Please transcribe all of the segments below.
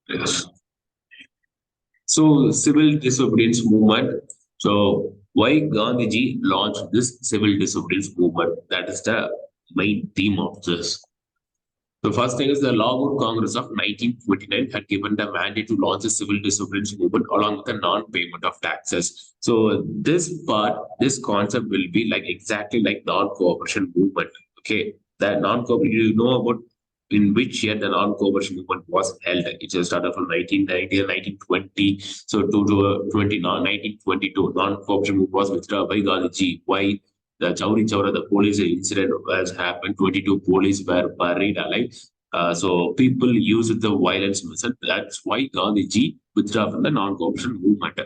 Yes. So, civil disobedience movement. So, why Gandhiji launched this civil disobedience movement? That is the main theme of this. The first thing is the Lahore Congress of 1929 had given the mandate to launch a civil disobedience movement along with the non-payment of taxes. So this concept will be like exactly like non-cooperation movement. Okay, that non-cooperation, you know about in which year the non-cooperation movement was held. It just started from 1990 and 1920. So to 1922, non-cooperation movement was withdrawn by Gandhiji. Why? The Chowri Chowra, the police incident has happened. 22 police were buried alive. So people used the violence method. That's why Gandhiji withdrew from the non-cooperation movement.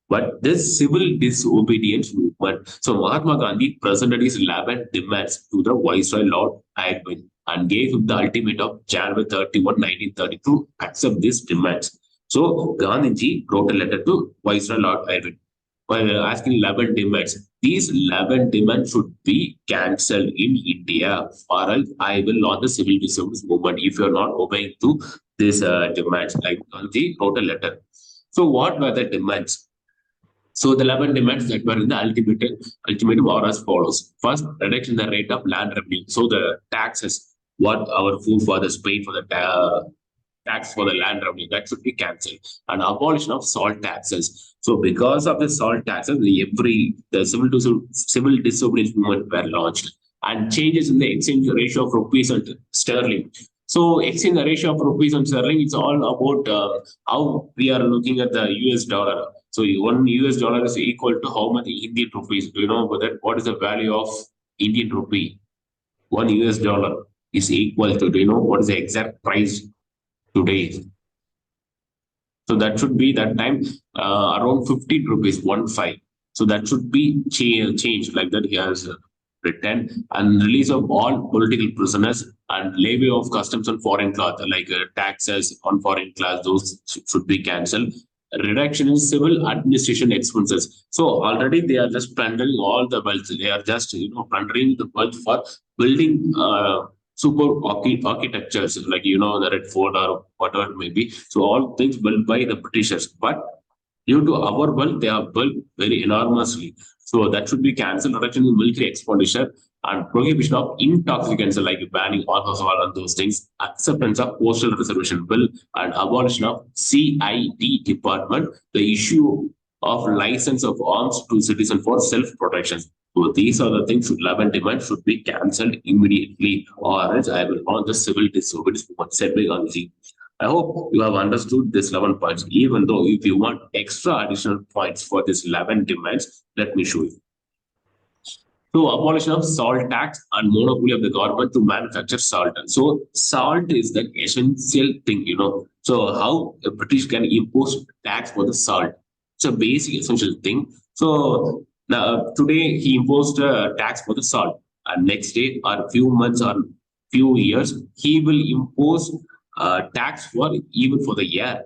But this civil disobedience movement, so Mahatma Gandhi presented his 11 demands to the Viceroy Lord Irwin and gave him the ultimatum of January 31, 1930 to accept these demands. So Gandhiji wrote a letter to Viceroy Lord Irwin while asking 11 demands. These 11 demands should be cancelled in India, or else I will launch the civil disobedience movement if you're not obeying to these demands. Like Gandhi wrote a letter. So, what were the demands? So the 11 demands that were in the ultimatum are as follows. First, reduction in the rate of land revenue. So the taxes, what our forefathers paid for the tax for the land revenue, that should be cancelled. And abolition of salt taxes. So because of the salt taxes, the civil disobedience movement were launched. And changes in the exchange ratio of rupees and sterling. So exchange ratio of rupees and sterling, it's all about how we are looking at the US dollar. So one US dollar is equal to how much Indian rupees? Do you know about that? What is the value of Indian rupee? One US dollar is equal to, do you know what is the exact price today? So that should be that time around 15 rupees, 1 5. So that should be changed like that. He has written and release of all political prisoners and levy of customs on foreign cloth like taxes on foreign class. Those should be cancelled. Reduction in civil administration expenses. So already they are just plundering all the wealth. They are just plundering the wealth for building super architectures like the Red Fort or whatever it may be. So all things built by the Britishers, but due to our wealth, they are built very enormously. So that should be cancelled. Reduction in military expenditure and prohibition of intoxicants like banning alcohol and those things. Acceptance of postal reservation bill and abolition of CID department. The issue of license of arms to citizen for self-protection. So these are the things 11 demands should be cancelled immediately, or else I will launch the civil disobedience movement said by Gandhi. I hope you have understood this 11 points. Even though if you want extra additional points for this 11 demands, let me show you. So abolition of salt tax and monopoly of the government to manufacture salt. So salt is the essential thing. So how a British can impose tax for the salt. It's a basic essential thing. So now today he imposed a tax for the salt, and next day or few months or few years he will impose tax for even for the air.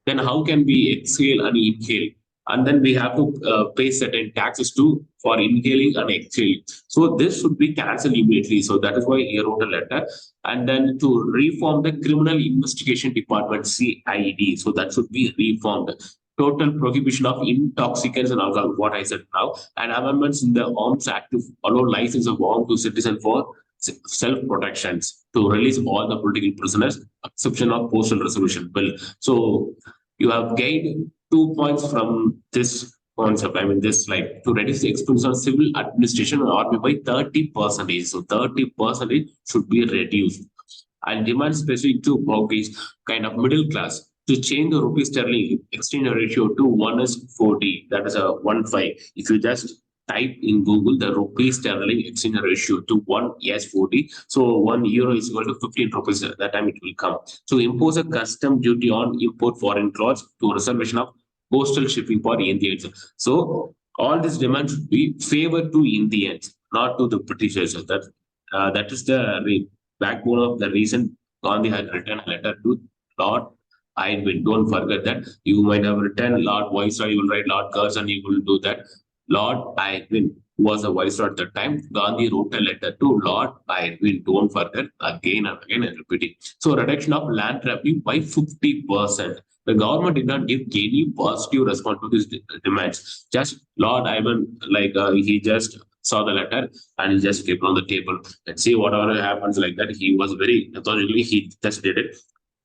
Then how can we exhale and inhale? And then we have to pay certain taxes too for inhaling and exhaling. So this should be cancelled immediately. So that is why he wrote a letter. And then to reform the Criminal Investigation Department (CID). So that should be reformed. Total prohibition of intoxicants and alcohol, what I said now, and amendments in the Arms Act to allow license of arms to citizens for self-protections, to release all the political prisoners, exception of postal resolution bill. So you have gained 2 points from this concept. I mean, this like to reduce the expense on civil administration and army by 30%. So 30% should be reduced. And demand specific to Portuguese kind of middle class to change the rupee sterling exchange ratio to 1 is 40. That is a 1 5. If you just type in Google the rupee sterling exchange ratio to 1 yes 40. So 1 euro is equal to 15 rupees. At that time it will come. So impose a custom duty on import foreign clothes to reservation of coastal shipping for Indians. So all these demands should be favored to Indians, not to the Britishers. That is the backbone of the reason Gandhi had written a letter to Lord Irwin. Don't forget that. You might have written Lord Viceroy, you will write Lord Curzon, you will do that. Lord Irwin. who was the viceroy at the time, Gandhi wrote a letter to Lord Irwin. Don't forget, again and again and repeating. So reduction of land revenue by 50%. The government did not give any positive response to these demands. Just Lord Ivan, he just saw the letter and he just kept on the table and see whatever happens like that. He was very authoritatively, he just did it.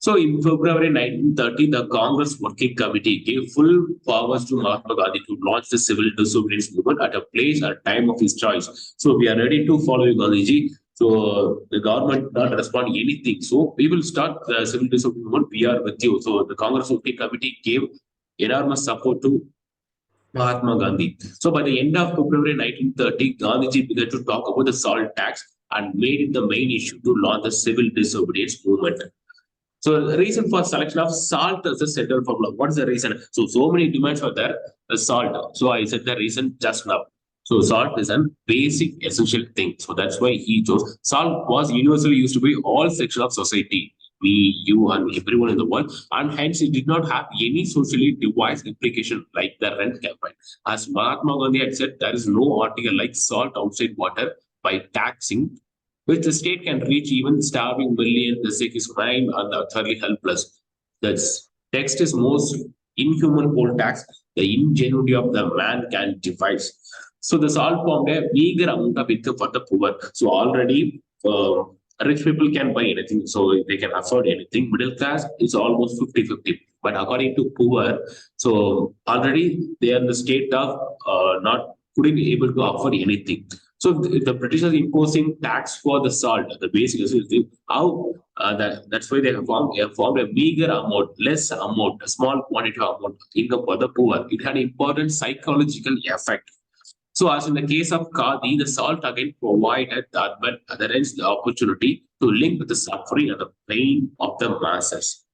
So in February 1930, the Congress Working Committee gave full powers to Mahatma Gandhi to launch the civil disobedience movement at a place or time of his choice. So we are ready to follow you, Gandhiji. So the government not respond anything. So we will start the civil disobedience movement. We are with you. So the Congress Working Committee gave enormous support to Mahatma Gandhi. So by the end of February 1930, Gandhiji began to talk about the salt tax and made it the main issue to launch the civil disobedience movement. So the reason for selection of salt as a central formula. What is the reason? So many demands for there. The salt. So I said the reason just now. So salt is a basic essential thing. So that's why he chose. Salt was universally used to be all sections of society. Me, you, and everyone in the world, and hence it did not have any socially devised implication like the rent campaign. As Mahatma Gandhi had said, there is no article like salt outside water by taxing which the state can reach even starving million, the sick is crying, and the utterly helpless. The text is most inhuman poll tax, the ingenuity of the man can devise. So the salt formed a meager amount of income for the poor. So already rich people can buy anything, so they can afford anything. Middle class is almost 50-50. But according to poor, so already they are in the state of not couldn't be able to afford anything. So the British are imposing tax for the salt, the basic necessity. How that's why they have formed a meager amount, less amount, a small quantity of amount income for the poor. It had important psychological effect. So, as in the case of Khadi, the salt again provided the adherents the opportunity to link with the suffering and the pain of the masses.